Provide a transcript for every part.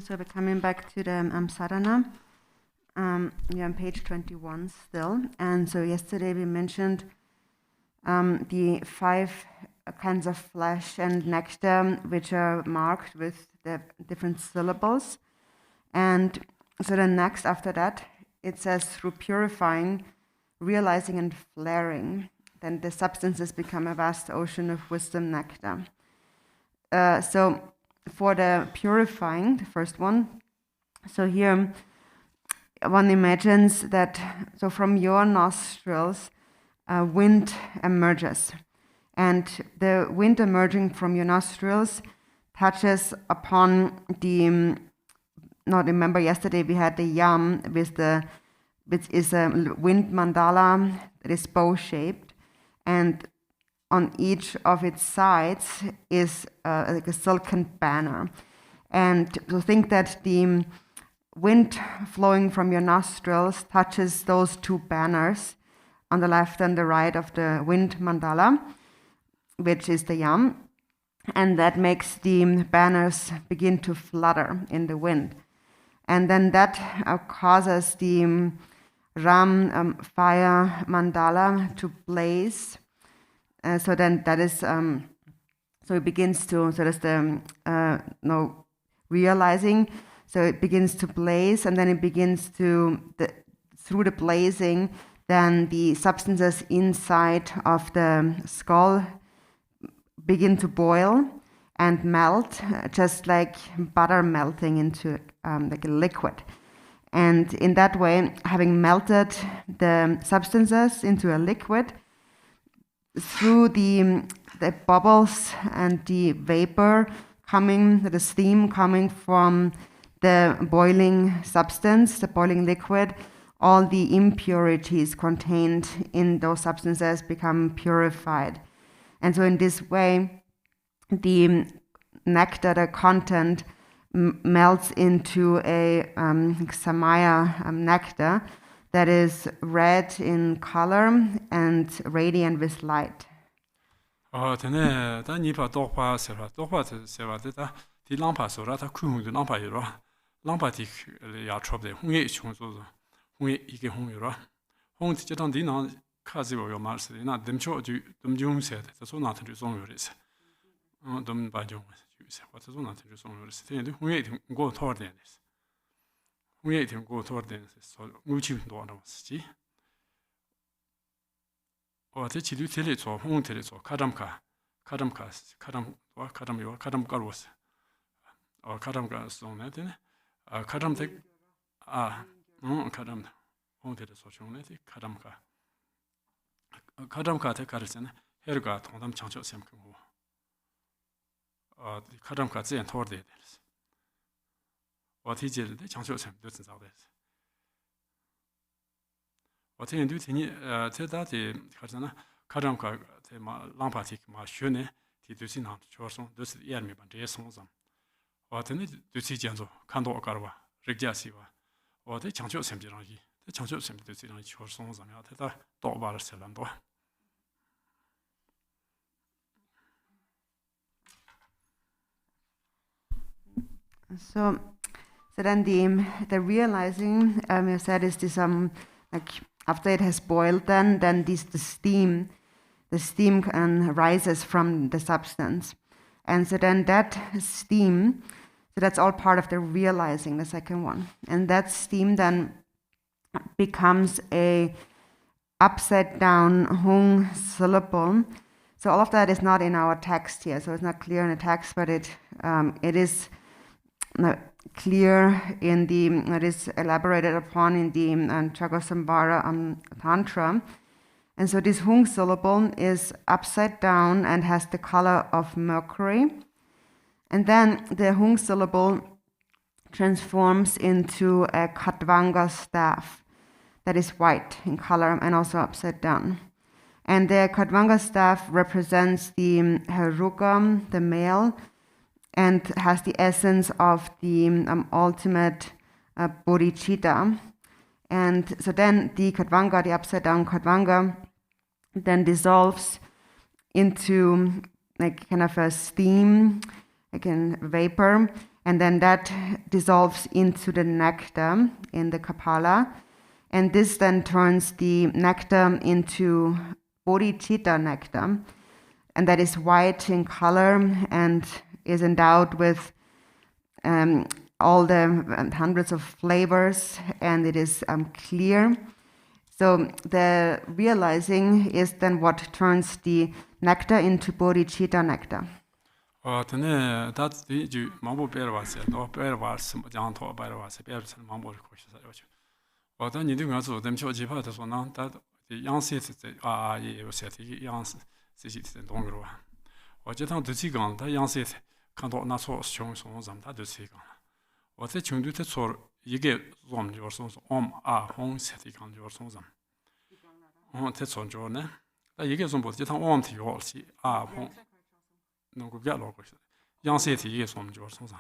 So we're coming back to the sadhana. We're on page 21 still. And so yesterday we mentioned the 5 kinds of flesh and nectar which are marked with the different syllables. And so then next after that, it says through purifying, realizing and flaring, then the substances become a vast ocean of wisdom nectar. So for the purifying, the first one, so here one imagines that, so from your nostrils, wind emerges. And the wind emerging from your nostrils touches upon the, remember yesterday we had the yam which is a wind mandala that is bow-shaped, and on each of its sides is like a silken banner. And so think that the wind flowing from your nostrils touches those 2 banners on the left and the right of the wind mandala, which is the yam, and that makes the banners begin to flutter in the wind. And then that causes the Ram fire mandala to blaze. So then that is, so it begins to, so that's the realizing. So it begins to blaze, and then it begins to, through the blazing, then the substances inside of the skull begin to boil and melt, just like butter melting into like a liquid. And in that way, having melted the substances into a liquid, through the bubbles and the vapor coming, the steam coming from the boiling substance, the boiling liquid, all the impurities contained in those substances become purified. And so in this way, the nectar, the content, melts into a samaya nectar that is red in color and radiant with light. tene da nipa dokpa sera da di lampa sora da ku de lampa yoro lampa ti ya chob de hungye chung zo hungye ige hung yoro hung ti jang di na ka zi yo ma se na dem cho ju dum jung se de so na de zong yoro se dum ba jung se wa zo na de zong yoro se de hungye de go tor de hungye de go tor de so mu chi do na se ji这几率特别做，红特别做，卡达姆卡罗斯，卡达姆卡送那的呢，卡达姆的卡达姆的，红特别做凶那的卡达姆卡的卡的是呢，还有个同他们强调什么跟我，卡达姆卡自然拖的的，我提起的强调什么都知道的。我这人对你这大的看着呢，看着个这嘛浪帕提嘛学呢，提对是哪就说都是眼里边这些松上，我这呢对这讲座看到个吧，人家是吧，我这强调什么这样子，这强调什么对这样就松上面，这到把了是很多。So then the realizing you said is this like after it has boiled, then the steam rises from the substance, and so then that steam, so that's all part of the realizing, the second one, and that steam then becomes a upside down hung syllable. So all of that is not in our text here, so it's not clear in the text, but it is clear in the, it is elaborated upon in the Cakrasamvara Tantra. And so this hung syllable is upside down and has the color of mercury. And then the hung syllable transforms into a Khatvanga staff that is white in color and also upside down. And the Khatvanga staff represents the Heruka, the male, and has the essence of the ultimate bodhicitta. And so then the Khatvanga, the upside down Khatvanga, then dissolves into like kind of a steam, like a vapor, and then that dissolves into the nectar in the Kapala. And this then turns the nectar into bodhicitta nectar, and that is white in color and is endowed with all the hundreds of flavors, and it is clear. So the realizing is then what turns the nectar into bodhicitta nectar. 근데 다들 주 마보 배워서 너 배워서 장토 배워서 배워서 마보를 거기서 요즘. 어떤 일이 가서 됨초 집하서 나 양세스 예 요새 양세 세시된 동으로. 어제당 드시간 다 양세스 看到那所熊松咱们他就是一个，我在群里头说一个我们就说红色的看就说咱，他说就呢，那一个说不就他我们提好是红，能够别老过去，样色的一个说我们就说咱，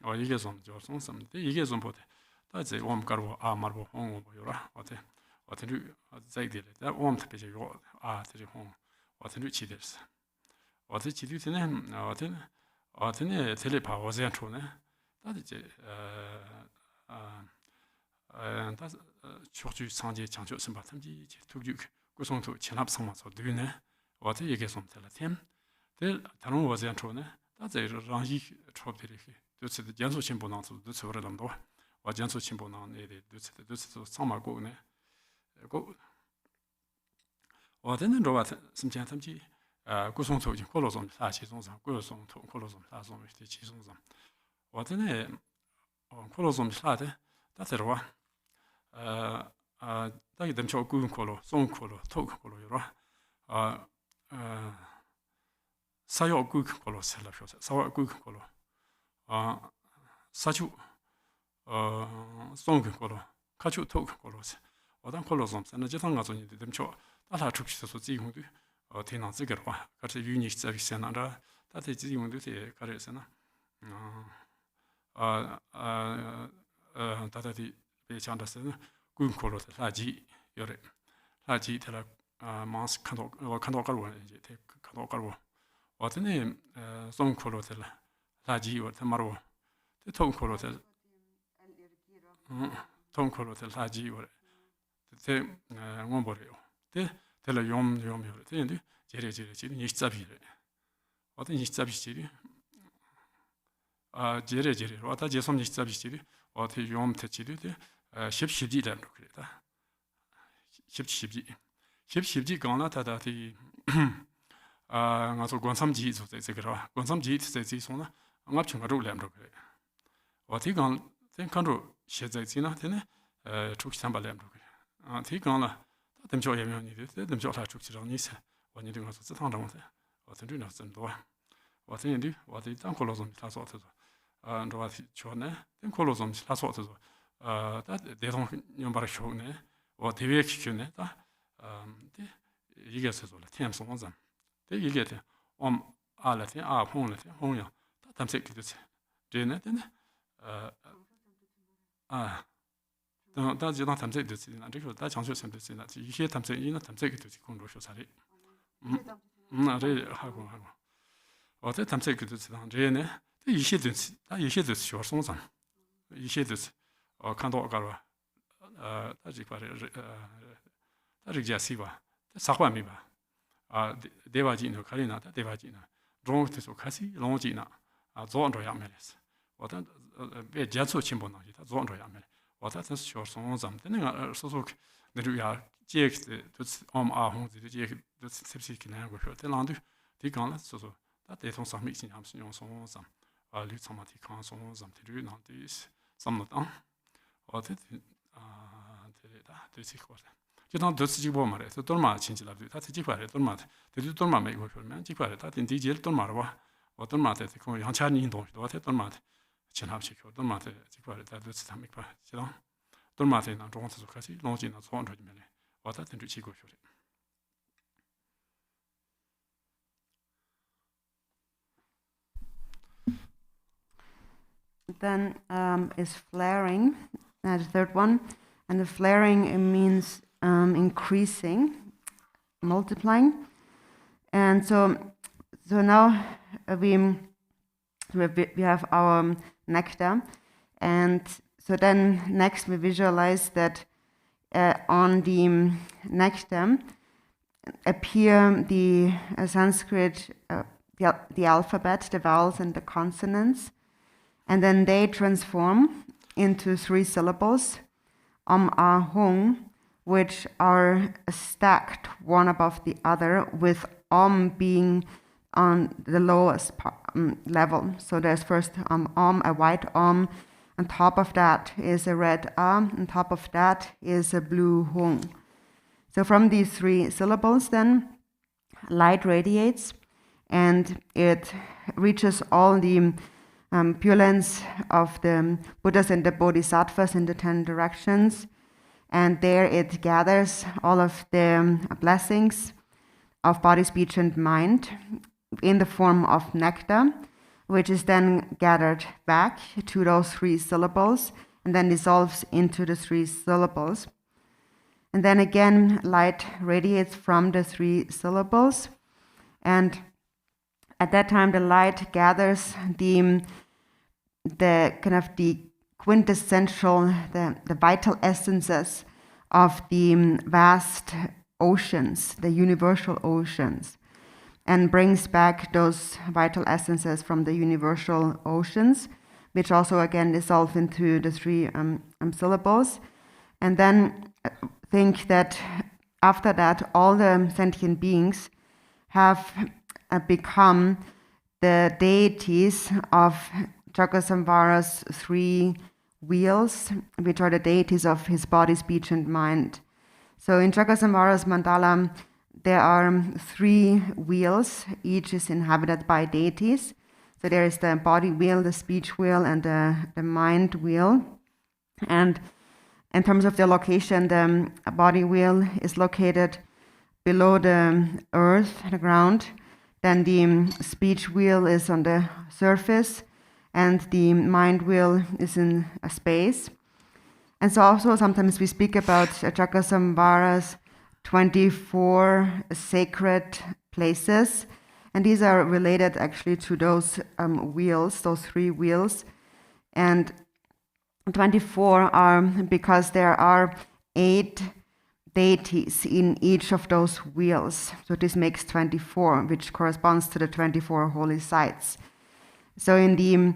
我一个说就说咱们，一个说不的，但是我们搞我马不红我不有了，我这里在这里，但我们特别就有这里红，我这里起的是。我这几天呢，我这呢，这里跑我这样出呢，但是这但是出去长期强求什么，他们这突就各种头前两什么做对呢，我这一个什么在了天，这他们我这样出呢，但这让一出别的，就是减速进步能做，都做了那么多，我减速进步能那的都是做上马过呢，我这能做吧，什么讲他们这。各种途径，各种大其中上，各种途，各种大种的其中上。我这呢，各种大的，但是话，大家them叫古可乐、中可乐、土可乐有了，沙药古可乐是了说的，沙药古可乐，沙酒，中可乐，卡酒土可乐是，我当可乐上，那这趟我做你的them叫，那他出去是做自己用的。天堂这个的话，可是与你这个相当的， 다들 지금 도시 가르잖아. 다다디 배찬다스는 군콜로 라지 요래 라지 테라 마스 칸도 가고 이제 칸도 가고 어떤에 송콜로 테라 라지 요 테마로 통콜로 테 통콜로 테 라지 요래 테 원버려 테 테라 용요 테인데 제레 지금 니스잡이래 어떤 니스잡이지 제레 와타 제솜 니스잡이지 어떻게 용 테치리데 10년 그랬다. 10년 강나 다다티 가서 권삼지 저제그라 권삼지 저제소나 angapchungaru lemro kre wati gang ten kanro shezaitina tene chukchi tamba lemro kre ti gang la demcho yemyo ni de demcho la chukchi rang ni se wani de ngaso zitang rang de wati du na zhen do wati yin du wati tang kolo zom la so de ndo wati cho ne ten kolo zom la so de da de dong nyom bar sho ne wo de we ki ne da de 이게 세서 팀 송원장 데 이게 돼 알아테 폰레테 홍야 담색기도 되네 되네 다 지나 담색도 되나这个다 장소선 되나 이게 담색이나 담색기도 공로쇼 사리 아래 하고 어때 담색기도 되나 제네 이시도 다 이시도 쇼 송장 이시도 칸도 가라 다지 바래 다지야시바 사과미바 대바지는 가리나다 대바지나 롱트서 같이 롱지나 존로야메스 어떤 왜 자초 침본나지 다 존로야메 어떤 쇼송점 되는 소속 내려야 제엑스 홍지 제엑스 셉시키나 거 되는데 디간라 소소 다 대통 상미신 함신 용송점 류참마티 칸송점 되는데 삼노다 어때 되다 되지 거다 저는 도스지 뭐 말해. 또 돌마 친지라도 다 지지 봐래. 돌마. 되도 돌마 메고 그러면 지 봐래. 다 딘디젤 돌마로 와. 어떤 마한테 그 한찬이 인도도 와대 돌마한테 전합시켜. 돌마한테 지 봐래. 다 도스 담이 봐. 지금 돌마한테 난 종원서 같이 농지나 소원하면 와다 딘디 지고 그래. Then is flaring, the third one, and the flaring means increasing, multiplying, and so now we have our nectar, and so then next we visualize that on the nectar appear the Sanskrit, the alphabet, the vowels and the consonants, and then they transform into 3 syllables. Hung, which are stacked one above the other, with being on the lowest level. So there's first a white on top of that is a red on top of that is a blue hung. So from these 3 syllables then light radiates and it reaches all the opulence of the Buddhas and the Bodhisattvas in the 10 directions, and there it gathers all of the blessings of body, speech, and mind in the form of nectar, which is then gathered back to those 3 syllables and then dissolves into the 3 syllables. And then again, light radiates from the 3 syllables, and at that time the light gathers the kind of the quintessential, the vital essences of the vast oceans, the universal oceans, and brings back those vital essences from the universal oceans, which also again dissolve into the 3 syllables. And then think that after that all the sentient beings have become the deities of Cakrasamvara's 3 wheels, which are the deities of his body, speech, and mind. So in Cakrasamvara's mandala, there are 3 wheels. Each is inhabited by deities. So there is the body wheel, the speech wheel, and the mind wheel. And in terms of the location, the body wheel is located below the earth, the ground. Then the speech wheel is on the surface, and the mind wheel is in a space. And so also sometimes we speak about Cakrasamvara's 24 sacred places, and these are related actually to those wheels, those 3 wheels. And 24 are because there are 8 deities in each of those wheels. So this makes 24, which corresponds to the 24 holy sites. So in the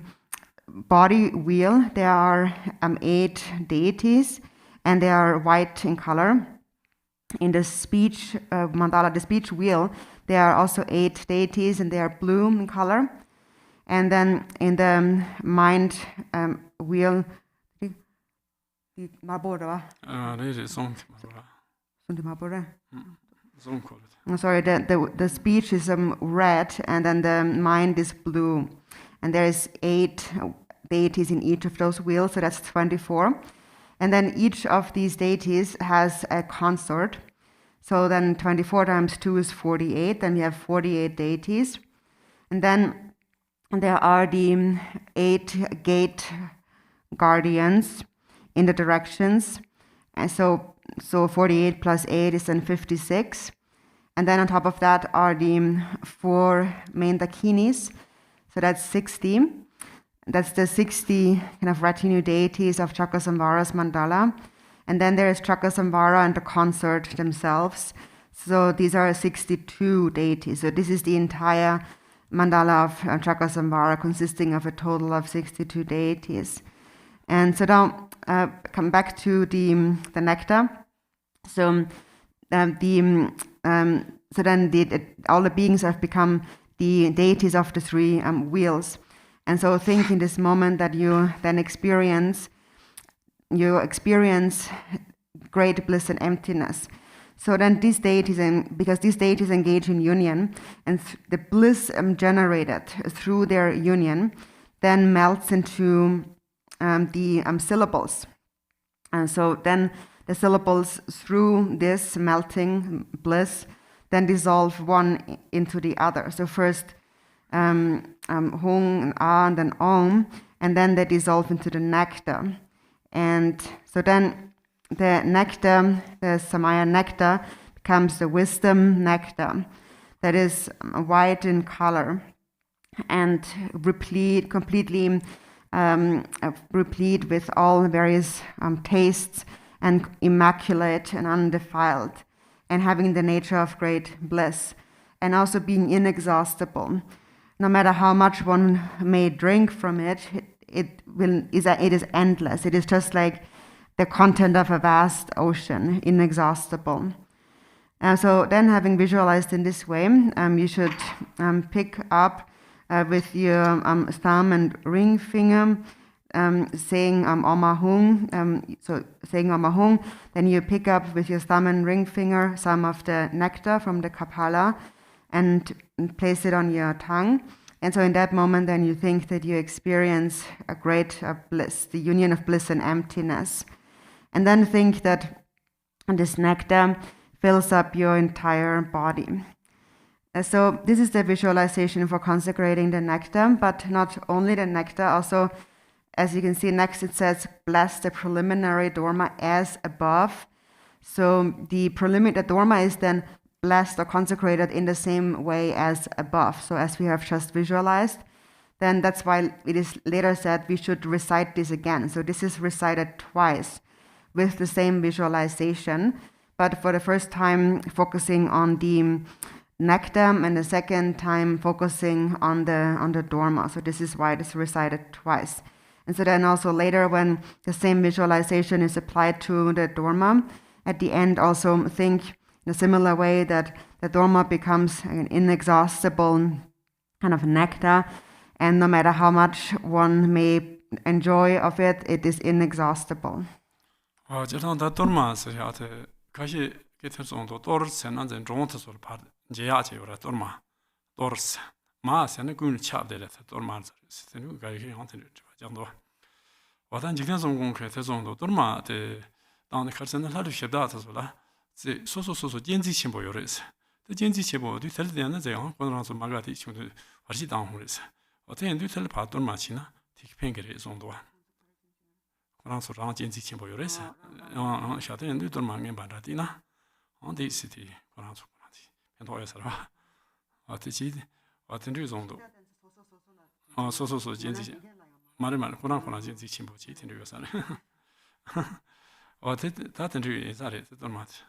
body wheel, there are 8 deities, and they are white in color. In the speech mandala, the speech wheel, there are also 8 deities, and they are blue in color. And then in the mind wheel, sorry, the speech is red, and then the mind is blue. And there is 8 deities in each of those wheels, so that's 24. And then each of these deities has a consort. So then 24 times 2 is 48, then we have 48 deities. And then there are the 8 gate guardians in the directions. And so 48 plus 8 is then 56. And then on top of that are the 4 main dakinis. So that's 60. That's the 60 kind of retinue deities of Cakrasamvara's mandala. And then there is Cakrasamvara and the consort themselves. So these are 62 deities. So this is the entire mandala of Cakrasamvara, consisting of a total of 62 deities. And so now come back to the nectar. So then all the beings have become the deities of the 3 wheels. And so think in this moment that you then experience great bliss and emptiness. So then these deities, because these deities engage in union, and the bliss generated through their union then melts into the syllables. And so then the syllables through this melting bliss then dissolve one into the other. So first hung and ah and then om, and then they dissolve into the nectar. And so then the nectar, the Samaya nectar, becomes the wisdom nectar that is white in color and completely replete with all various tastes, and immaculate and undefiled, and having the nature of great bliss, and also being inexhaustible. No matter how much one may drink from it, it is endless. It is just like the content of a vast ocean, inexhaustible. So then, having visualized in this way, you should pick up with your thumb and ring finger, saying Omahung. So saying Omahung, then you pick up with your thumb and ring finger some of the nectar from the Kapala and place it on your tongue. And so in that moment, then you think that you experience a great bliss, the union of bliss and emptiness. And then think that this nectar fills up your entire body. So this is the visualization for consecrating the nectar, but not only the nectar, also, as you can see next it says, bless the preliminary dharma as above. So the dharma is then blessed or consecrated in the same way as above. So as we have just visualized, then that's why it is later said we should recite this again. So this is recited twice with the same visualization, but for the first time focusing on the nectar, and the second time focusing on the dharma. So this is why it is recited twice. And so then also later, when the same visualization is applied to the dharma, at the end also think in a similar way that the dharma becomes an inexhaustible kind of nectar, and no matter how much one may enjoy of it, it is inexhaustible. The Genji Chibo, do tell the other on Conranso Magati to Archidam Horis. Or then do tell part on Machina, take Pengeres on the one. Conranso Ran Genji Chibo Yores, on Shatter and Duterman and Baratina, on this city, Conranso and Oyasara. What is it? What in Rizondo? Oh, so Genji Mariman, Coran Genji Chimbo cheat in the USA. Or that injury is that it, don't matter.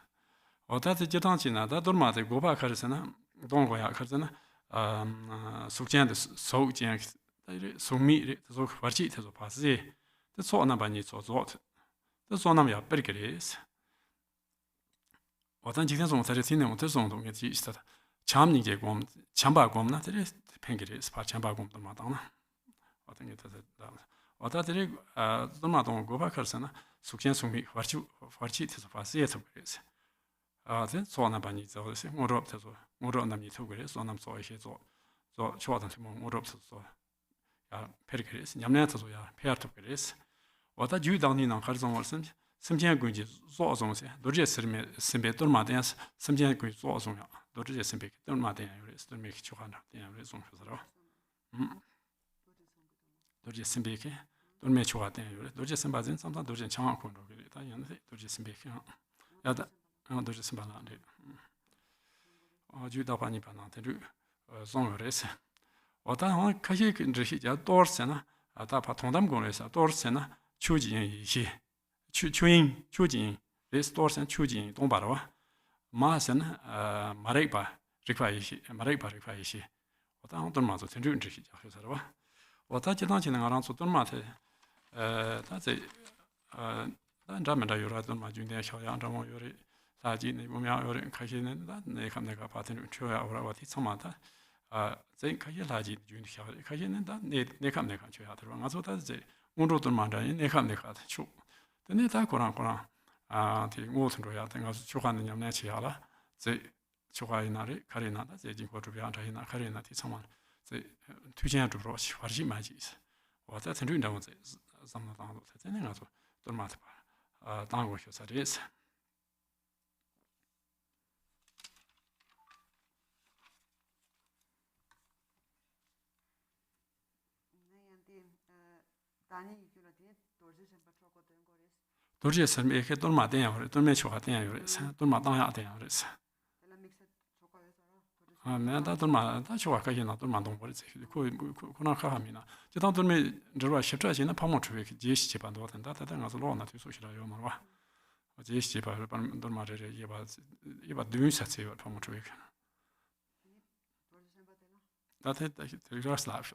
Or that the Jetanchina, that don't matter, go back Karsana, don't go out Karsana, Sukjan, so janks, so meet so Varchit as a passe. That's all Nabani or Zot. That's all Namia Bergeres. Or then Jitas on 13 on the zone don't get used that Chamni Gom, Chamba Gom, not the rest, Pengeres, Pachamba Gom, the Madonna. I think it is that. Or that the Madon go back Karsana. Sukjan Sumi, Varchit is a passiate of grace. Then Sonabani, more up to more on the Mitograce, on them so I hate so short and more up to Pericris, Yamnatas, pair to grace. Or that you down in on Carzon or some Janguji, Zozons, Dorje Simbe, Dormadens, some Janguji Zozon, Dorje Simbe, Dormadan, to make Chohana, the reason for the Dorje Simbe. Don't make sure that you're just somebody, sometimes don't change on don't just make it. Don't just balance. Or you don't any banana to do song race. Or that one Kaji can reach a door senna, at a patondam gones, a door senna, chujin, chujin, this doors and chujin, don't barrow. Masen, Marepa, require Marepa require she. What I don't matter to do. What I don't know around so don't matter. That's it. Dramada, you write on my junior show, Andamo, Yuri, Saji, Mumia, or Kajin, that they come to part in Chua or what it's a matter. They Kaji, Junior Kajin, and that they come to country out wrong. As what I say, Mundo to Manda, they come to cut. True. The Neta Koran, the Molten Royat, and as Chuhan and Yamnachiala, the Chuainari, Karina, that's aging for to be under in a Karina, someone. The two gentle brush, Varji Magis. What that's doing down some of the thing also don't matter. Language as it is. Dorje Simbe, don't matter, don't make sure don't matter. That don't matter. That's what I cannot do. What could Hamina. You don't me the Russian in a pomotric, Jish and what and that as a law not to social Yomara. Jish don't matter about doing such a pomotric. That is the last life.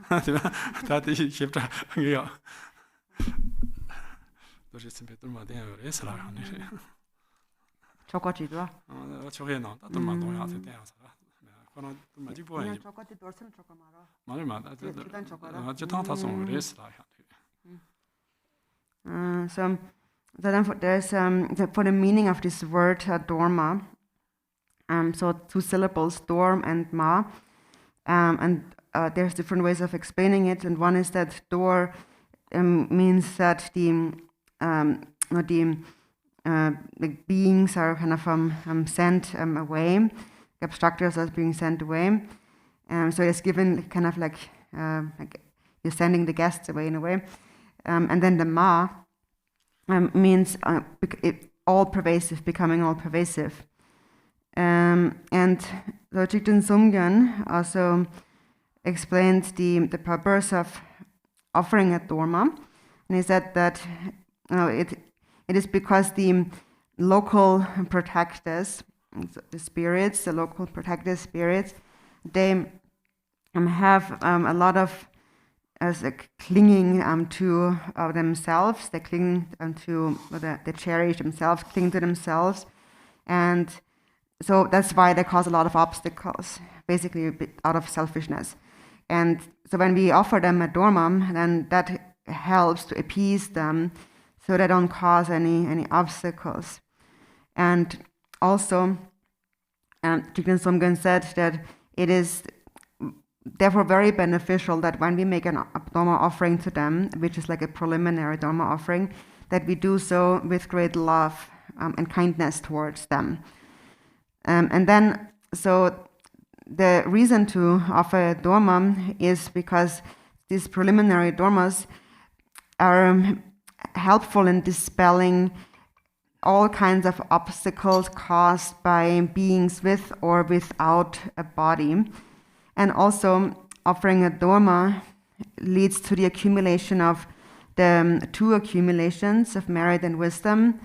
That is shipped. Yeah. There's a bit of my dear Israel. 저거지도. 저게나 또 만도 야세 대야서. 그러나 맞지 보여. 저거지 돌선 저거 말아. 말을 맞아. 저 타타송 레스라. So then there's for the meaning of this word dorma. So 2 syllables, dorm and ma. And there's different ways of explaining it. And one is that dor means that the beings are kind of sent away, abstractors are being sent away. So it's given kind of like you're sending the guests away in a way. And then the ma means all pervasive, becoming all pervasive. And the Rinchen Dorje also explained the purpose of offering a dorma, and he said that it is because the local protectors, the spirits, the local protector spirits, they have a lot of clinging to themselves. They cling to they cherish themselves, cling to themselves, and so that's why they cause a lot of obstacles, basically out of selfishness. And so when we offer them a dorma, then that helps to appease them, so they don't cause any obstacles. And also, Rinchen Dorje said that it is therefore very beneficial that when we make a Dharma offering to them, which is like a preliminary Dharma offering, that we do so with great love and kindness towards them. And then, so the reason to offer a dharma is because these preliminary dharmas are helpful in dispelling all kinds of obstacles caused by beings with or without a body. And also, offering a dharma leads to the accumulation of the two accumulations of merit and wisdom.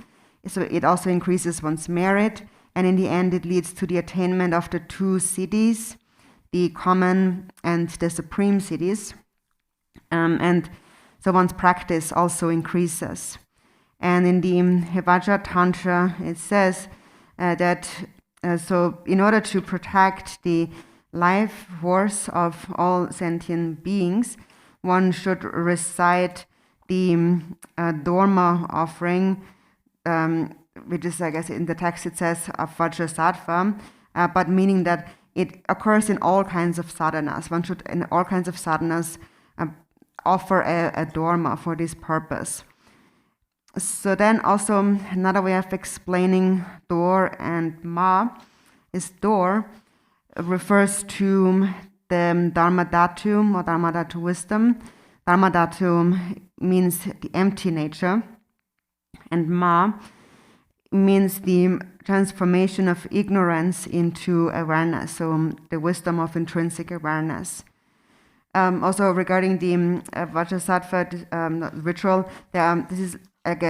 So it also increases one's merit, and in the end it leads to the attainment of the two siddhis, the common and the supreme siddhis. And so one's practice also increases. And in the Hevajra Tantra it says that so in order to protect the life force of all sentient beings, one should recite the dharma offering, which is, I guess, in the text it says Vajrasattva, but meaning that it occurs in all kinds of sadhanas. One should, in all kinds of sadhanas, offer a dharma for this purpose. So then also another way of explaining dor and ma is dor refers to the Dharma Dhatu or Dharma Dhatu wisdom. Dharma Dhatu means the empty nature, and ma means the transformation of ignorance into awareness, so the wisdom of intrinsic awareness. Also regarding the Vajrasattva ritual, this is like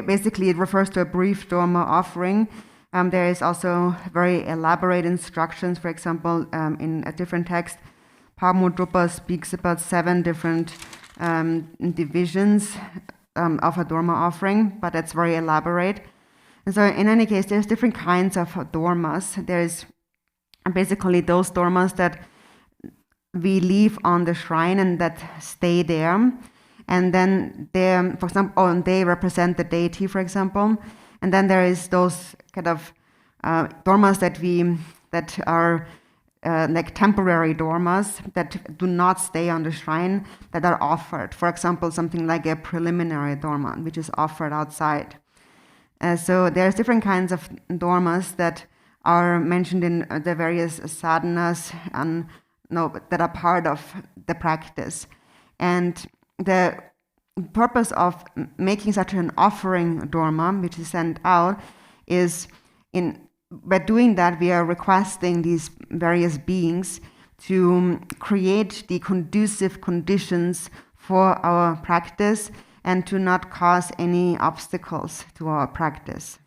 basically it refers to a brief dharma offering. There is also very elaborate instructions. For example, in a different text, Pāmo-drupa speaks about 7 different divisions of a dharma offering, but that's very elaborate. And so in any case, there's different kinds of dharmas. There's basically those dharmas that we leave on the shrine and that stay there. And then they, for example, they represent the deity, for example. And then there is those kind of dharmas that are like temporary dharmas that do not stay on the shrine, that are offered. For example, something like a preliminary dharma, which is offered outside. So there's different kinds of dharmas that are mentioned in the various sadhanas and that are part of the practice. And the purpose of making such an offering dharma, which is sent out, is by doing that we are requesting these various beings to create the conducive conditions for our practice and to not cause any obstacles to our practice.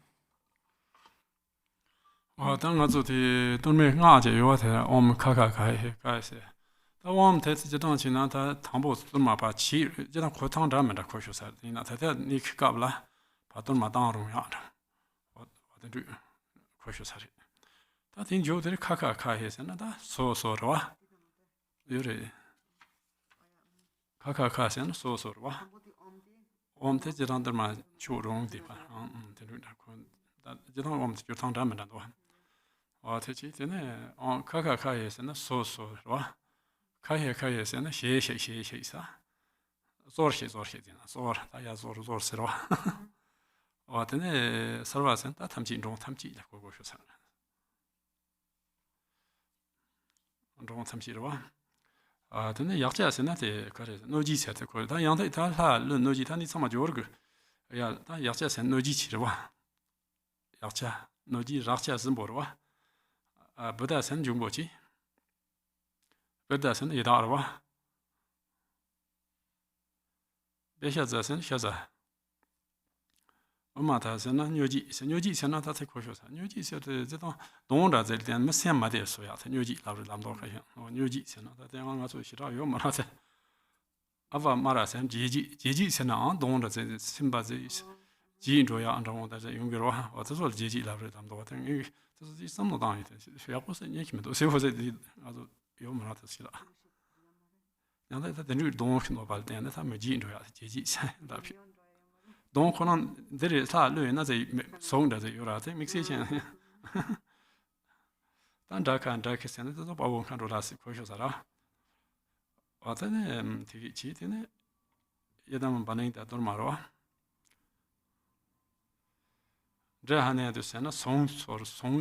Drehane du sena song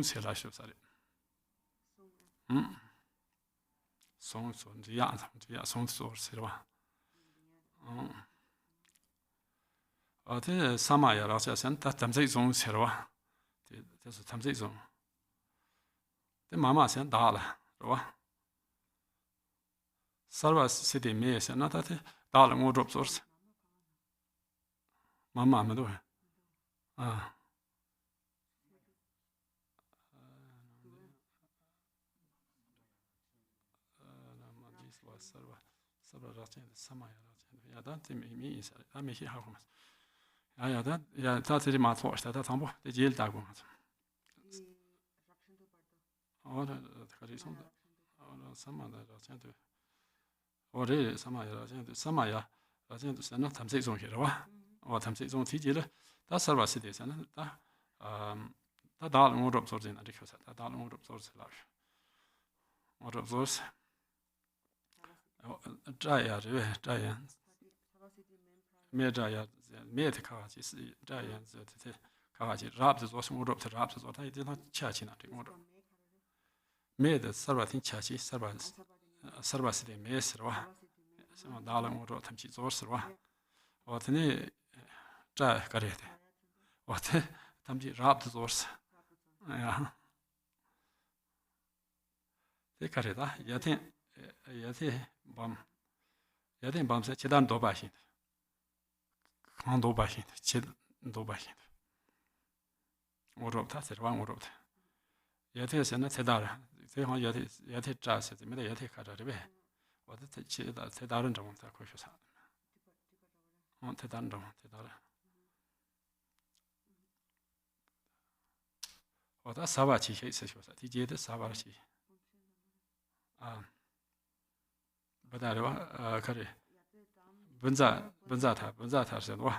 sela shusari. Song ya song sirwa. Det samma jag alltså sen att de säger som serva. Det så de säger som. Det mamma sen dala, va? Sarva sitter med sen att det dala mot source. Mamma med då. Sarva raten samma jag. Ja, det är mig så. Det är mycket här kommer. Ja, det jag tar till mat först. Det tar på. Det gillt där går. Ja, det kan det som. Ja, samma där raten du. Och det är samma raten du. Samma ja. Raten du sen att de säger som va? Och de säger som tidigare. Där sarva sitter sen där. Där dal mot uppsorten det kan säga. Dal mot uppsorten där. Mot uppsorten. Draya draya medaya med kaji draya det kaji rab det så mot upp rab så det är chachi na det mot med sarva tin chachi sarva det med sarva som dala mot upp tamchi så sarva och det ni draya kare det och det tamchi rab det så ja det kare da jag bam så chedan do ba shin kan do ba shin ched do ba shin orop ta ser wan orop jag det sen att det har jag det dra så med jag det kara det och det cheda det där runt om ta ko så och det där då det där och det sava chi så så det ge det sava chi Badara kare bunza ta sen wa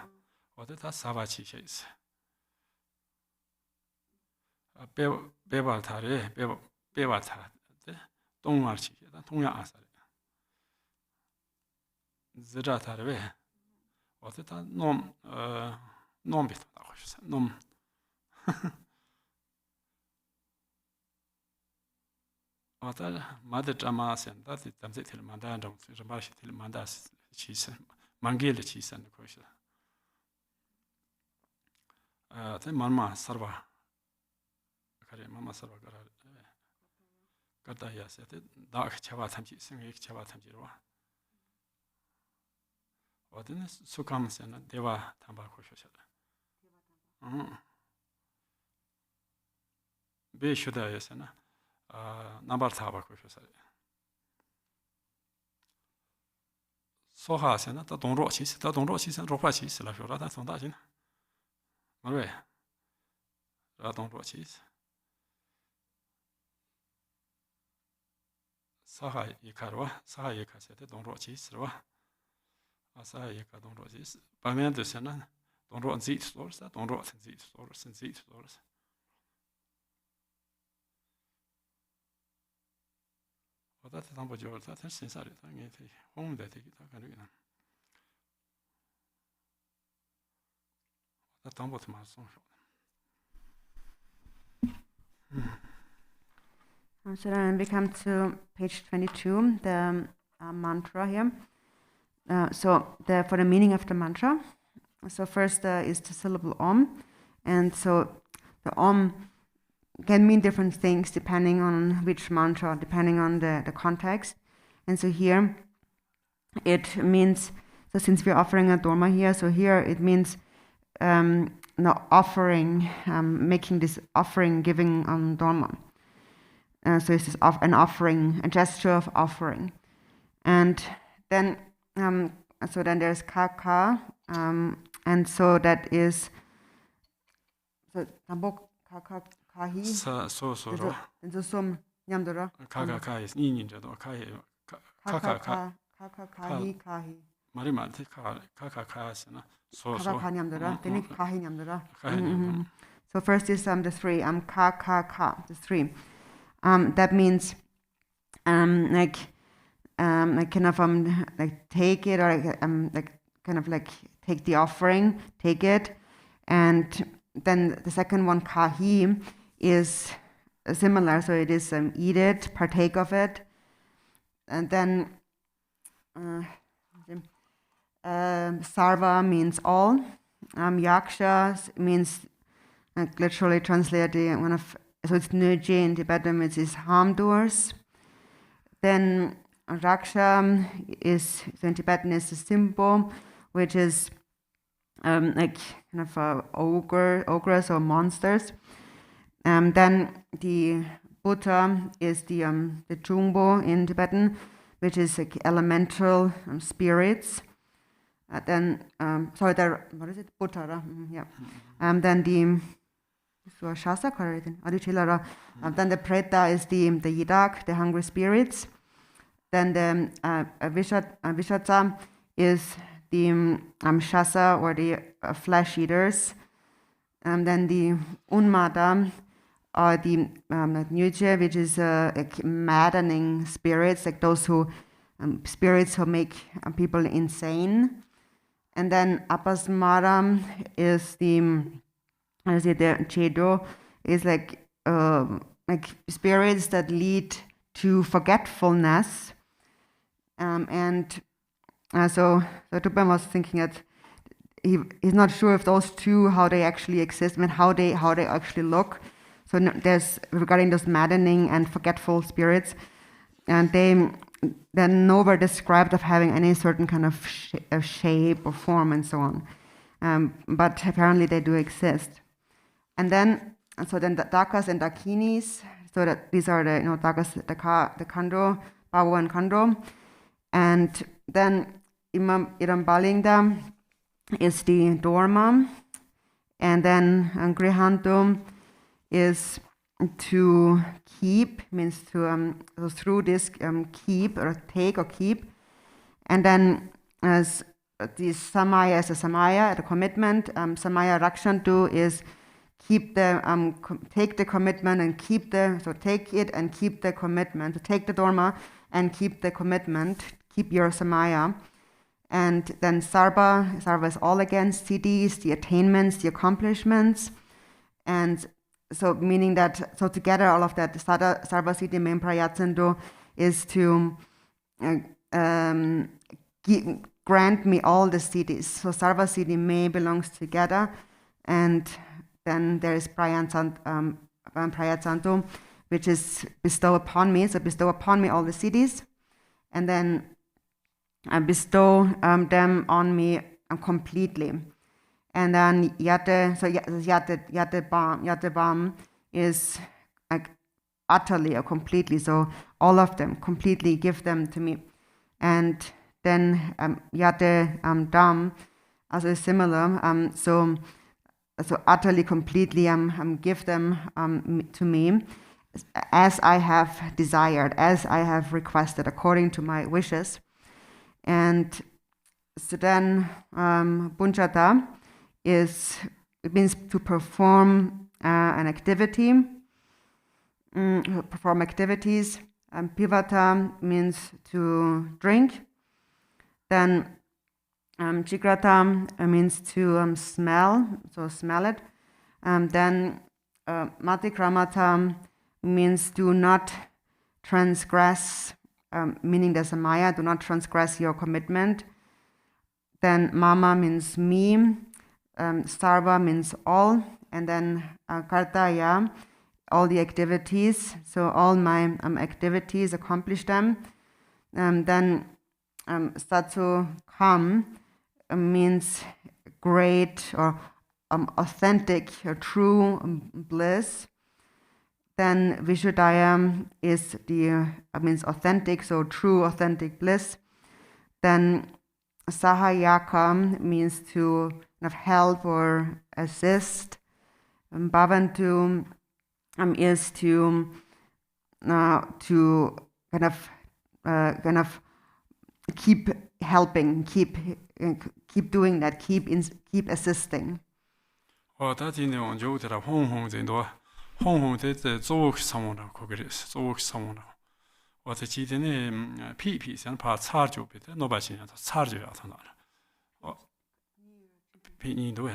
wa ta sawa chi shis be ba ta re be ba ta de dong ma chi da dong ya sa zira ta re wa ta nom bit ta ko shis nom Atar mother dramasen that it comes till mandandom ramashi till mandas cheese mangele cheese and question. The mama sarva kare mama sarva kata ya set dark chava tamchi sing chava tamchi ro. Odin sukam sen deva tamba question. Be shuda yesena number taba ko so Sölkha sen ta dongro chi sen ropa chi la jora da son da jin marwe ra dongro chi Sölkha ikarwa Sölkha ikase de dongro chi sirwa asa ika dongro chi ba men de sen dongro nzi stores da dongro nzi stores Och det han på gör det här syns det inget till om det kan du innan. Det han på till massor. So then we come to page 22, the mantra here. So for the meaning of the mantra, so first is the syllable Om, and so the Om can mean different things depending on which mantra, depending on the context. And so here it means, so since we're offering a dharma here, so here it means offering, making this offering, giving on dharma. So this is an offering, a gesture of offering. And then, so then there's kaka, and so that is, so tambok kaka. So so some nyamdora kaka is nin do kaka kahi marima kaka sana so nyamdora then kahi nyamdora. So first is the three ka the three that means like kind of like take it, or like kind of like take the offering, take it, and then the second one, kahi, is similar. So it is eat it, partake of it. And then sarva means all. Yaksha means literally translated so it's nöje in Tibetan, which is harm doers. Then raksha is, so in Tibetan, is a symbol, which is like kind of ogres or monsters. Then the Buddha is the jumbo in Tibetan, which is like elemental spirits. Then what is it? Buddha, yeah. Then the Shasa, then the Preta is the Yidak, the hungry spirits. Then the Vishata is the Shasa, or the flesh eaters. Then the Unmada are the Nyuje, which is like maddening spirits, like those who spirits who make people insane. And then Apasmara is the Chedo is like spirits that lead to forgetfulness. So Drupon was thinking that he's not sure if those two, how they actually exist, I mean, how they actually look. So there's regarding those maddening and forgetful spirits, and they're nowhere described of having any certain kind of shape or form and so on. But apparently they do exist. And then the Dakas and Dakinis, so that these are the Dakas, the Kando, Bawo and Kando. And then Irambalingda is the Dorma. And then Grihantum is to keep, means to through this keep or take or keep. And then as the Samaya is a Samaya, the commitment. Samaya Rakshantu is keep the take the commitment and keep so take it and keep the commitment. So take the Dharma and keep the commitment, keep your Samaya. And then Sarva is all against siddhis, the attainments, the accomplishments. And so meaning that, so together all of that, Sarva Siddhi Main Prayatsandu is to grant me all the siddhis. So Sarva Siddhi May belongs together, and then there is Prayatsandu, which is bestow upon me. So bestow upon me all the siddhis, and then bestow them on me completely. And then Yate, so Yatebam is like utterly or completely, so all of them, completely give them to me. And then Yate Dam also is similar, so utterly, completely give them to me as I have desired, as I have requested, according to my wishes. And so then Bunchata it means to perform an activity, perform activities. Pivata means to drink. Then Chikrata means to smell, so smell it. Then Matikramata means do not transgress, meaning the Samaya, do not transgress your commitment. Then Mama means me. Sarva means all, and then Kartaya, all the activities, so all my activities, accomplish them. Then Satsu Kam means great or authentic or true bliss. Then Vishuddhaya is means authentic, so true authentic bliss. Then Sahayaka means to help or assist. Bhavantu is to kind of keep helping, keep doing that, keep assisting. たちの状態は本全土本でTsok 사모나 거기서 Tsok 사모나. 私でねピ想把差就别的老百姓他差就要他那了。哦，比你多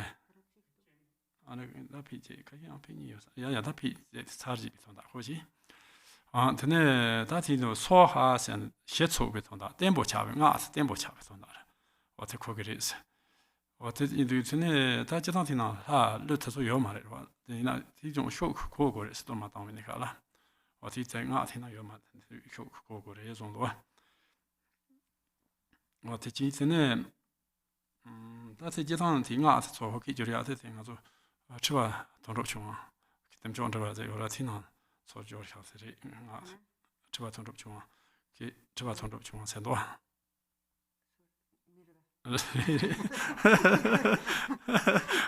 나 피지 그냥 피니요. 야야 다 피 차지 비통다. 혹시 근데 다티도 소하선 셰초 비통다. 템포 차면 템포 차 비통다. 어떻게 거기서 어떻게 이두네 다 지단티나 르트서 요 말을 봐. 나 이종 쇼크 고고를 스토마 담으니까라. 어떻게 제가 티나 요 말. 쇼크 고고를 이 정도. 어떻게 이제는 다시 지단티 나서 거기 저리 앞에 생각서 치바 돈롭충아. 그때 좀 들어가서 요라티나 소조 샤스리 치바 돈롭충아. 치바 돈롭충아 센도.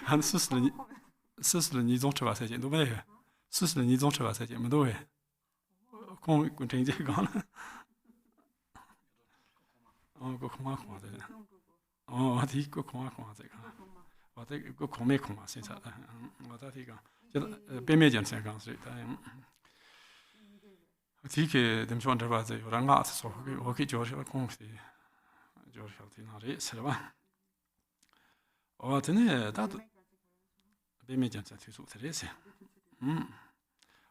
한 스스로 니종 쳐봐 세제 노베 스스로 니종 쳐봐 세제 뭐도에 공 군쟁제 간 그거 고마워 되네 어디 있고 고마워 제가 어디 그 고메 고마 진짜 어디가 저 배매전 생각서 어디게 좀 들어봐서 요랑 가서 거기 저서 공시 저서 디나리 설마 어드네 다도 배매전 생각서 들으세요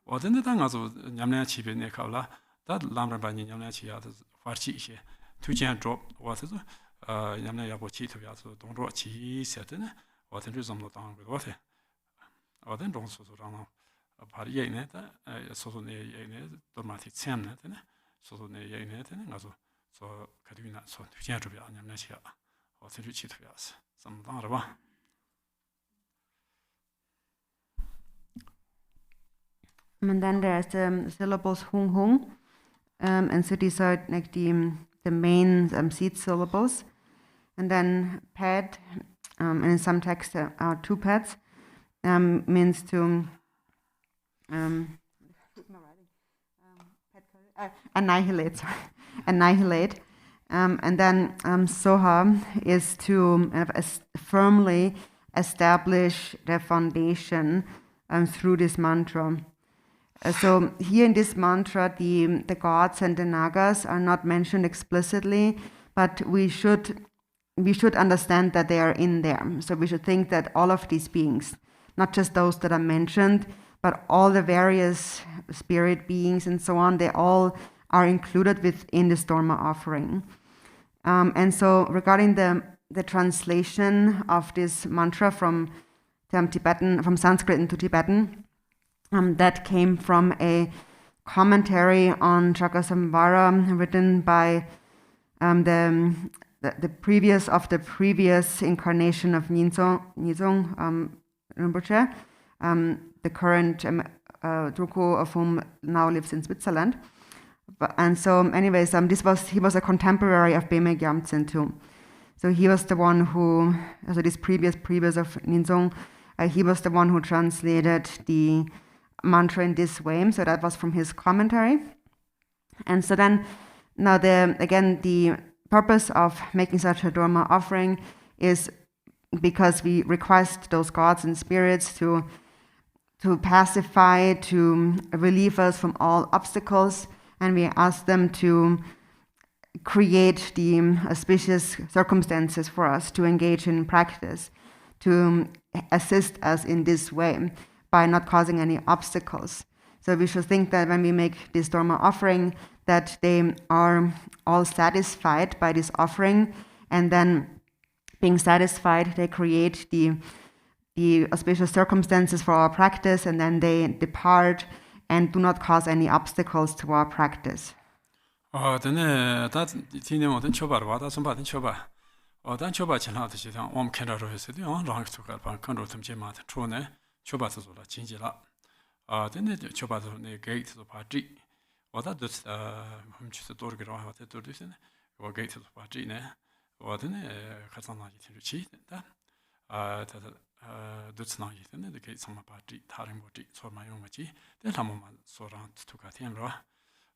어드네 당가서 냠내 집에 가라 다 람라바니 냠내 지야도 파치시 투지한 드롭 와서 냠내 야고 치토야서 동로 치세드네 어든 좀도 당고 어때 어든 동소소랑 바리에네 소소네 예네 도마티 쳔네 소소네 예네 가서 저 가디나 소 투지한 드롭이 냠내 지야 어든 치토야서 something about. And then there's the syllables hung hung, and so these are like the main seed syllables. And then pad, and in some texts are two pads, means to annihilate. Annihilate. And then soha is to firmly establish the foundation through this mantra. So here in this mantra, the gods and the nagas are not mentioned explicitly, but we should understand that they are in there. So we should think that all of these beings, not just those that are mentioned, but all the various spirit beings and so on, they all are included within this Dharma offering. And so regarding the translation of this mantra from Tibetan, from Sanskrit into Tibetan, that came from a commentary on Cakrasamvara written by the previous incarnation of Rinchen Rinpoche, the current Drupchö of whom now lives in Switzerland. And so, anyways, he was a contemporary of Beme Gyamtsen too. So he was the one who, also this previous of Rinchen, he was the one who translated the mantra in this way. So that was from his commentary. And so then, now the purpose of making such a Dharma offering is because we request those gods and spirits to pacify, to relieve us from all obstacles, and we ask them to create the auspicious circumstances for us to engage in practice, to assist us in this way by not causing any obstacles. So we should think that when we make this Dharma offering, that they are all satisfied by this offering, and then being satisfied, they create the auspicious circumstances for our practice, and then they depart and do not cause any obstacles to our practice. 근데 다 티네 모든 초바로 와다 좀 받은 초바. 단 초바 지나듯이 시장 옴 캐나로 했어요. 랑스토가 반 컨트롤 좀 제마다 초네. 초바서 졸라 진지라. 근데 초바서 네 게이트도 파지. 와다 듯 훔치서 돌기로 하고 돌듯이네. 와 게이트도 파지네. 와드네 가상나기 들지. 다. 두츠나기 때문에 이렇게 정말 파지 다른 거지. 소만 용거지. 대담만 소랑 투가 되는로.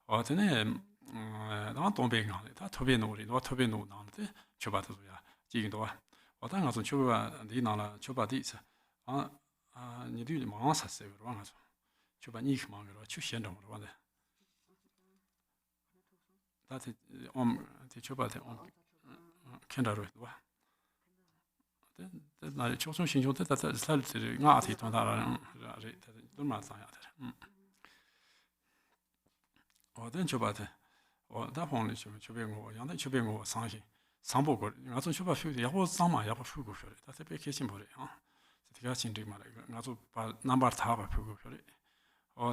와드네 나 동백가 다 토베노리 너 토베노 나한테 초바도야. 지금도 와. 와다 가서 초바 니나라 초바디스. 니들이 많아 샀어요. 와서. 초바 니크망으로 추신정으로 와네. 다들 초바데 캔다로 와. 나 초성 신종 때 살때 나한테 돈다라는 돈만 상야 돼. 어떤 줘봐도 다 보는 주변고 양대 주변고 상시 상보고 나도 줘봐 휴대 야고 상마 야고 휴고 그래. 다 대표 계신 거래. 제가 진짜 말해. 나도 넘버 타고 휴고 그래.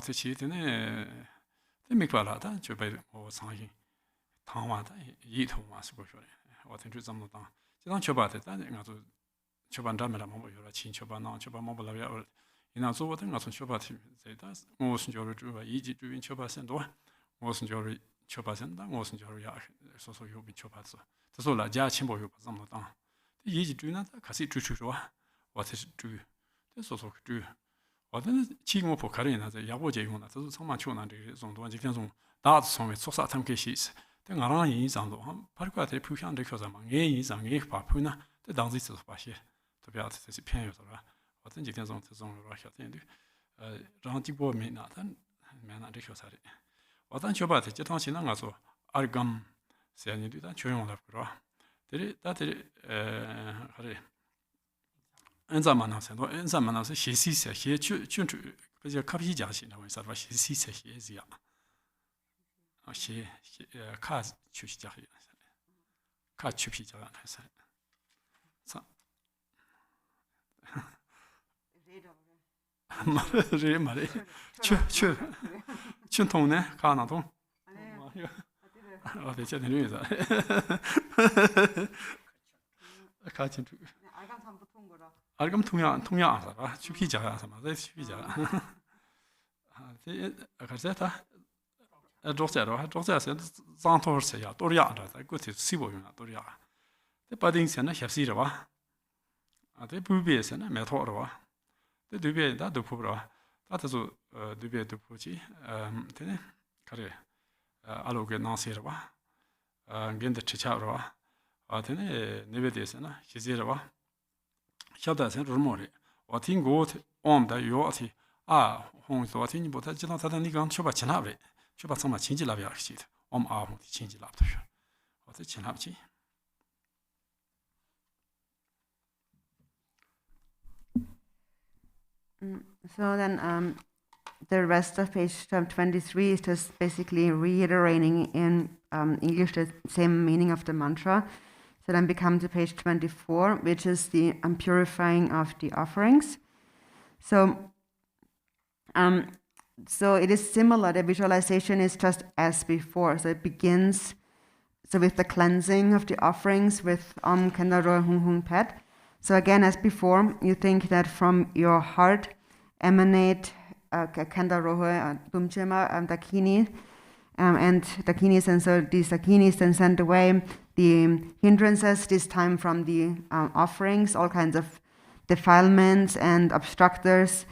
대치 때는 미과라다 줘봐 상시 당화다 이통만 쓰고 그래. 어떤 주점도 지난 줘봐도 나도 초반담에라 뭐 여러 친초반나 초반모블라야 이나 소거든 가서 초바티 제다 무슨 저를 주가 이지 주인 초바선도 무슨 저를 초바선다 무슨 저를 야 소소 요비 초바서 저소라 자 친보 요 bazam다 이지 주나 같이 주주로 와서 주 소소 주 어떤 지금 뭐 가리나 야보제 용나 저 정말 좋은데 정도 이제 그냥 다도 성에 속사 탐게시 내가랑 인상도 한 발과대 표현데 그래서만 예 인상이 바쁘나 당시서 봐시特别是这偏有的吧，我真几天从这种罗小店的，然后这波没拿，但没拿这小菜的，我当学吧的，这趟现在我说二杠，现在的但全用了不着，还是，按咱们那些多，按咱们那些学习些学就比较科比家些，那为啥说学习些学习呀？学看去家些，看去皮家还是。말해. 춘통네 가나동. 대체 되는이다. 같이 알감 통야 알아. 추피자가 맞아. 추피자. 가르쳤다. 독자서 장토르세야. 도리아다. 그것이 시보유나 도리아. 대바딩세나 협시라 봐. 대 부비에서나 메토로 봐. 두비에 다 두포라. 다도 두비에 두포지. 되네. 그래. 알로게 나세라 봐. 겐데 치차로 봐. 되네. 네베데스나 시제라 봐. 샤다선 루모리. 어팅고 온다 요티. 홍소 어팅이 보다 지나 다다 니가 쳐봐 지나베. 쳐봐 정말 진지라비야 시다. 아무 진지랍도. 어때 지나지? So then the rest of page 23 is just basically reiterating in English the same meaning of the mantra. So then we come to page 24, which is the purifying of the offerings. So it is similar. The visualization is just as before. So it begins with the cleansing of the offerings with Kenda Ro Hung Hung Pet. So again, as before, you think that from your heart emanate Kenda Rohe, Dumchema, Dakini, and Dakinis, and so these Dakinis then send away the hindrances, this time from the offerings, all kinds of defilements and obstructors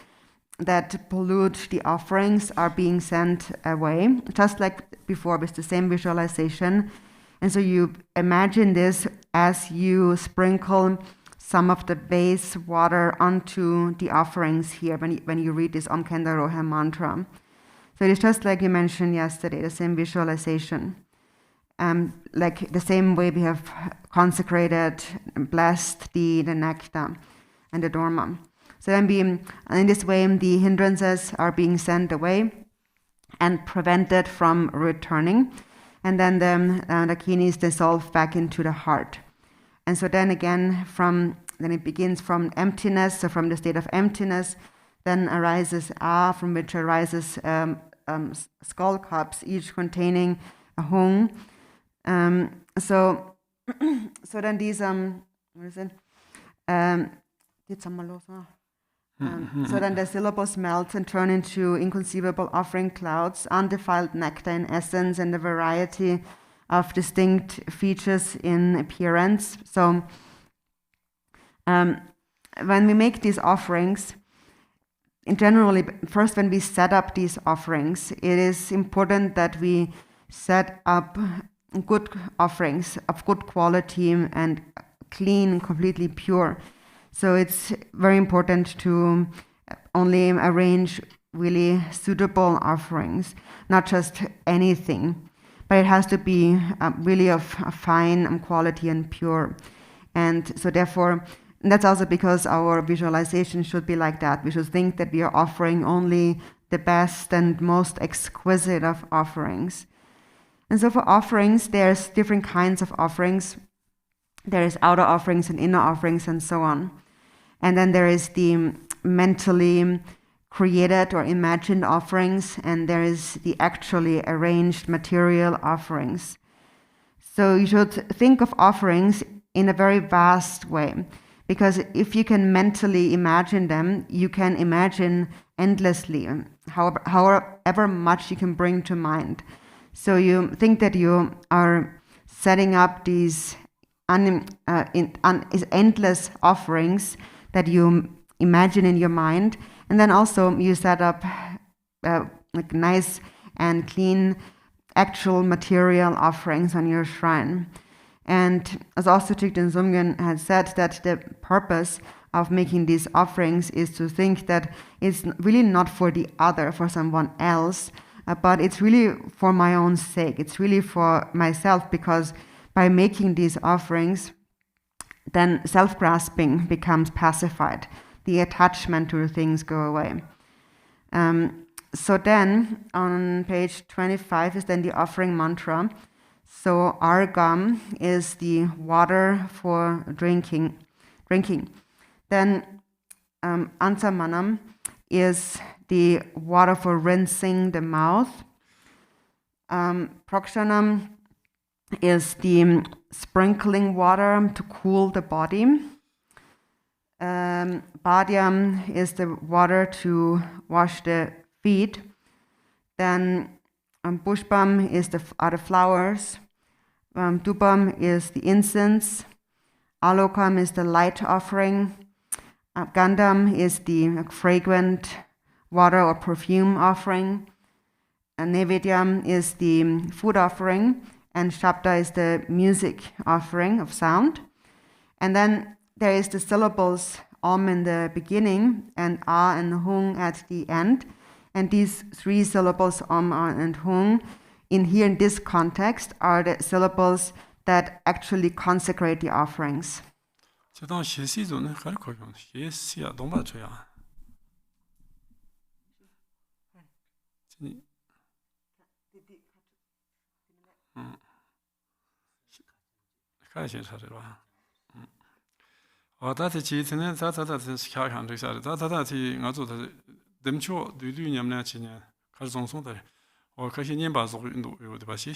that pollute the offerings are being sent away, just like before with the same visualization. And so you imagine this as you sprinkle some of the base water onto the offerings here when you read this Om Kenda Rohe mantra. So it's just like you mentioned yesterday, the same visualization. Like the same way we have consecrated and blessed the nectar and the dharma. So then in this way, the hindrances are being sent away and prevented from returning. And then the kinis dissolve back into the heart. And so then again, then it begins from emptiness, so from the state of emptiness, then arises from which arises skull cups, each containing a hung. So then these what is it? So then the syllables melt and turn into inconceivable offering clouds, undefiled nectar in essence, and a variety of distinct features in appearance. So when we make these offerings, generally, first when we set up these offerings, it is important that we set up good offerings of good quality and clean, completely pure. So it's very important to only arrange really suitable offerings, not just anything, but it has to be really of fine quality and pure. And so therefore, And that's also because our visualization should be like that. We should think that we are offering only the best and most exquisite of offerings. And so for offerings, there's different kinds of offerings. There is outer offerings and inner offerings and so on. And then there is the mentally created or imagined offerings, and there is the actually arranged material offerings. So you should think of offerings in a very vast way, because if you can mentally imagine them, you can imagine endlessly, however much you can bring to mind. So you think that you are setting up these endless offerings that you imagine in your mind, and then also you set up like nice and clean actual material offerings on your shrine. And as also Thich Sumgön had said, that the purpose of making these offerings is to think that it's really not for the other, for someone else, but it's really for my own sake. It's really for myself, because by making these offerings, then self-grasping becomes pacified. The attachment to things go away. So then, on page 25 is then the offering mantra. So Argam is the water for drinking. Then Ansamanam is the water for rinsing the mouth. Prakshanam is the sprinkling water to cool the body. Bhadyam is the water to wash the feet. Then Pushpam are the flowers. Dupam is the incense. Alokam is the light offering. Gandham is the fragrant water or perfume offering. Nevedyam is the food offering. And Shabda is the music offering of sound. And then there is the syllables Om in the beginning and A and Hung at the end. And these three syllables, Om, and Hung, in this context, are the syllables that actually consecrate the offerings. Drupchö du nyamna chinya karzong song da o kashi nyen ba zo ndo yo de ba shi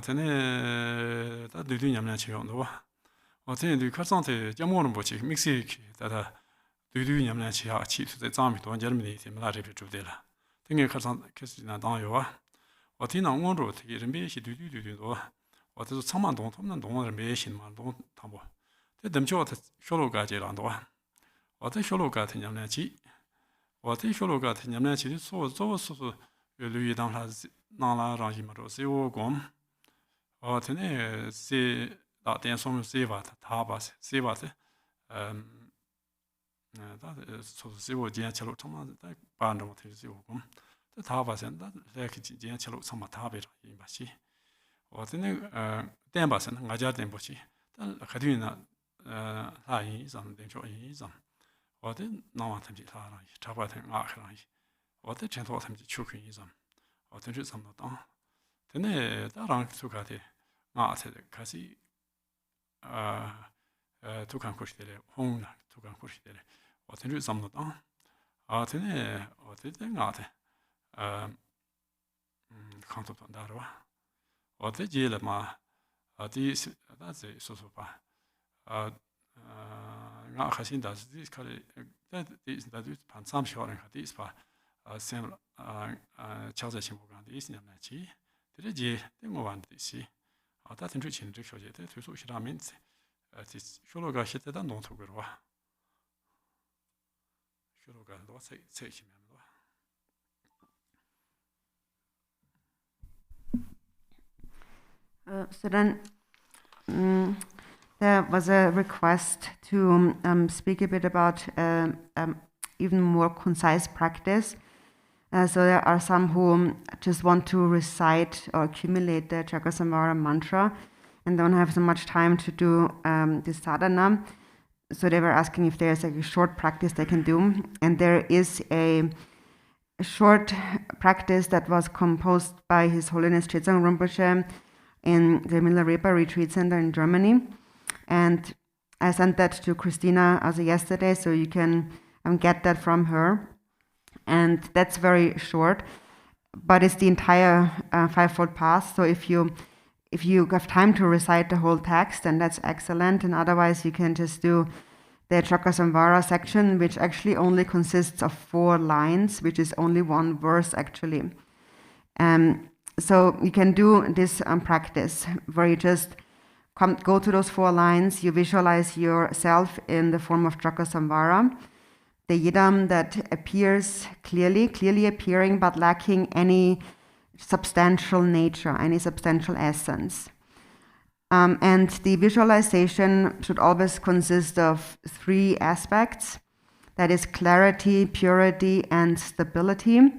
tene da du nyamna chi yo ndo o tene du karzong te jamon bo chi mixi da du nyamna chi ha chi de zang mi don jer mi de ma re pe chu de la tenge karzong kesi na dang yo wa o tene ngon ro te ren be shi du do o te chang man dong tom nan dong ren be shin ma dong ta bo te Drupchö te sholo ga je lang do o te sholo ga te nyamna chi我这学了个，他们其实做是旅当他拿了让伊嘛着，所以我讲，他那是打电说明是吧？他把是吧？他是我今天吃了他妈在班中听是我讲，他把现在来去今天吃了他妈他别着伊把是，我这那电把现在我家电不是，但海对呢他一上电说一上。我的那晚他们他让差不多他让我的前头他们就出去一张，我的是什么当，但呢当然出去的才开始都看过去的红了，都看过去的，我的是什么当，但呢我的的看到的吧，我的接了嘛，第一是那是说吧，我还是但是这可能，但是盘3小人，这是吧？sem敲在情况下，第一是年纪，第二节我玩的是，大天主亲这小节，这推出其他名字，这小罗个现在当农头个哇，小罗个多才起面哇。So then, there was a request to speak a bit about even more concise practice. So there are some who just want to recite or accumulate the Cakrasamvara mantra and don't have so much time to do this sadhana. so they were asking if there's like a short practice they can do, and there is a short practice that was composed by His Holiness Chetsang Rinpoche in the Milarepa Retreat Center in Germany, and I sent that to Christina as of yesterday, so you can get that from her. And that's very short, but it's the entire fivefold path. So if you have time to recite the whole text, then that's excellent. And otherwise, you can just do the Cakrasamvara section, which actually only consists of 4 lines, which is only 1 verse actually. So you can do this practice where you just go to those 4 lines. You visualize yourself in the form of Cakrasamvara, the yidam that appears clearly appearing, but lacking any substantial nature, any substantial essence. And the visualization should always consist of 3 aspects. That is clarity, purity, and stability.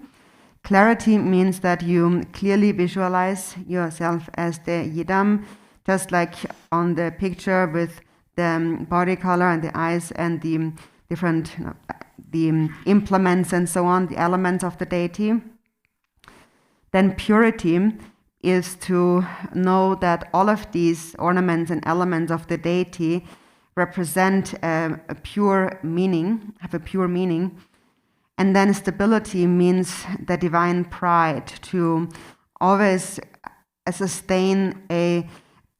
Clarity means that you clearly visualize yourself as the yidam, just like on the picture with the body color and the eyes and the different the implements and so on, the elements of the deity. Then purity is to know that all of these ornaments and elements of the deity represent a pure meaning, have a pure meaning. And then stability means the divine pride, to always sustain a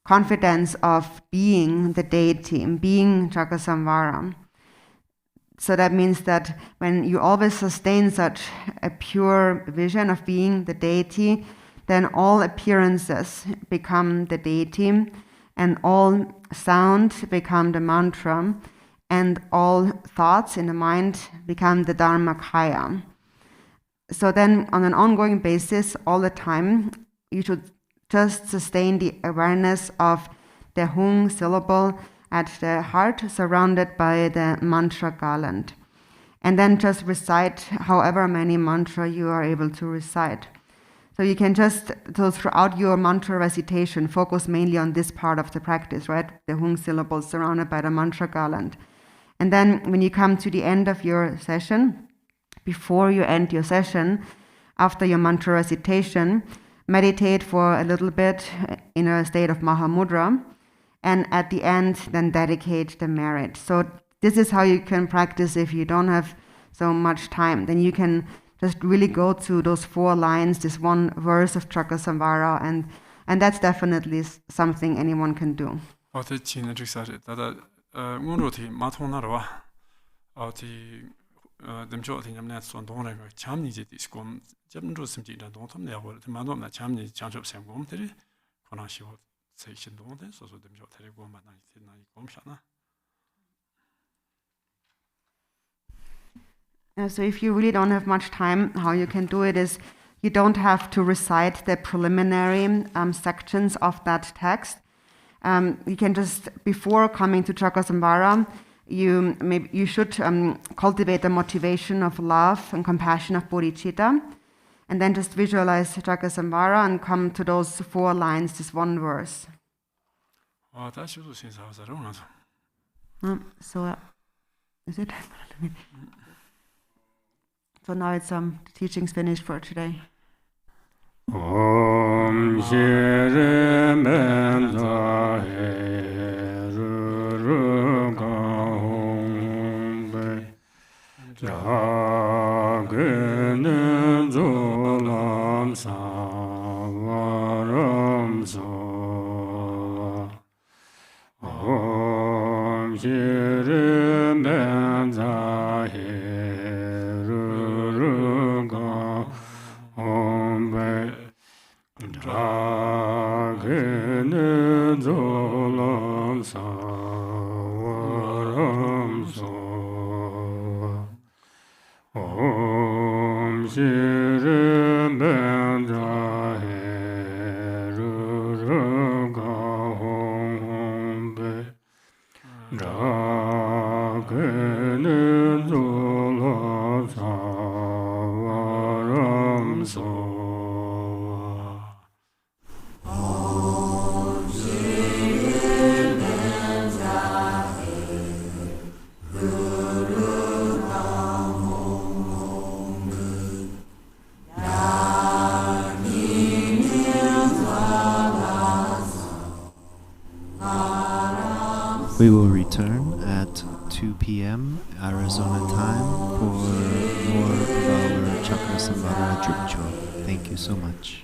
confidence of being the deity, being Cakrasamvara. So that means that when you always sustain such a pure vision of being the deity, then all appearances become the deity, and all sound become the mantra, and all thoughts in the mind become the dharmakaya. So then on an ongoing basis, all the time, you should just sustain the awareness of the hung syllable at the heart, surrounded by the mantra garland. And then just recite however many mantra you are able to recite. So you can just, so throughout your mantra recitation, focus mainly on this part of the practice, right? The hung syllables surrounded by the mantra garland. And then when you come to the end of your session, before you end your session, after your mantra recitation, meditate for a little bit in a state of Mahamudra, and at the end, then dedicate the merit. So this is how you can practice if you don't have so much time. Then you can just really go to those 4 lines, this 1 verse of Cakrasamvara, and that's definitely something anyone can do. So if you really don't have much time, how you can do it is you don't have to recite the preliminary sections of that text. You can just, before coming to Cakrasamvara, you should cultivate the motivation of love and compassion of bodhicitta, and then just visualize Cakrasamvara and come to those 4 lines, this 1 verse. So is it? So now it's the teaching's finished for today. Om Shri Menda Heru Gaum Be Jagene Zolam Savaram Sola Om Shri Menda Heru Gaum Be Jagene Zolam Savaram Sola Om Shri Menda Heru Gaum Be Jagene Zolam Savaram Sola. Om Shri Menda Heru We will return at 2 p.m. Arizona time for more of our Cakrasamvara Drupchö. Thank you so much.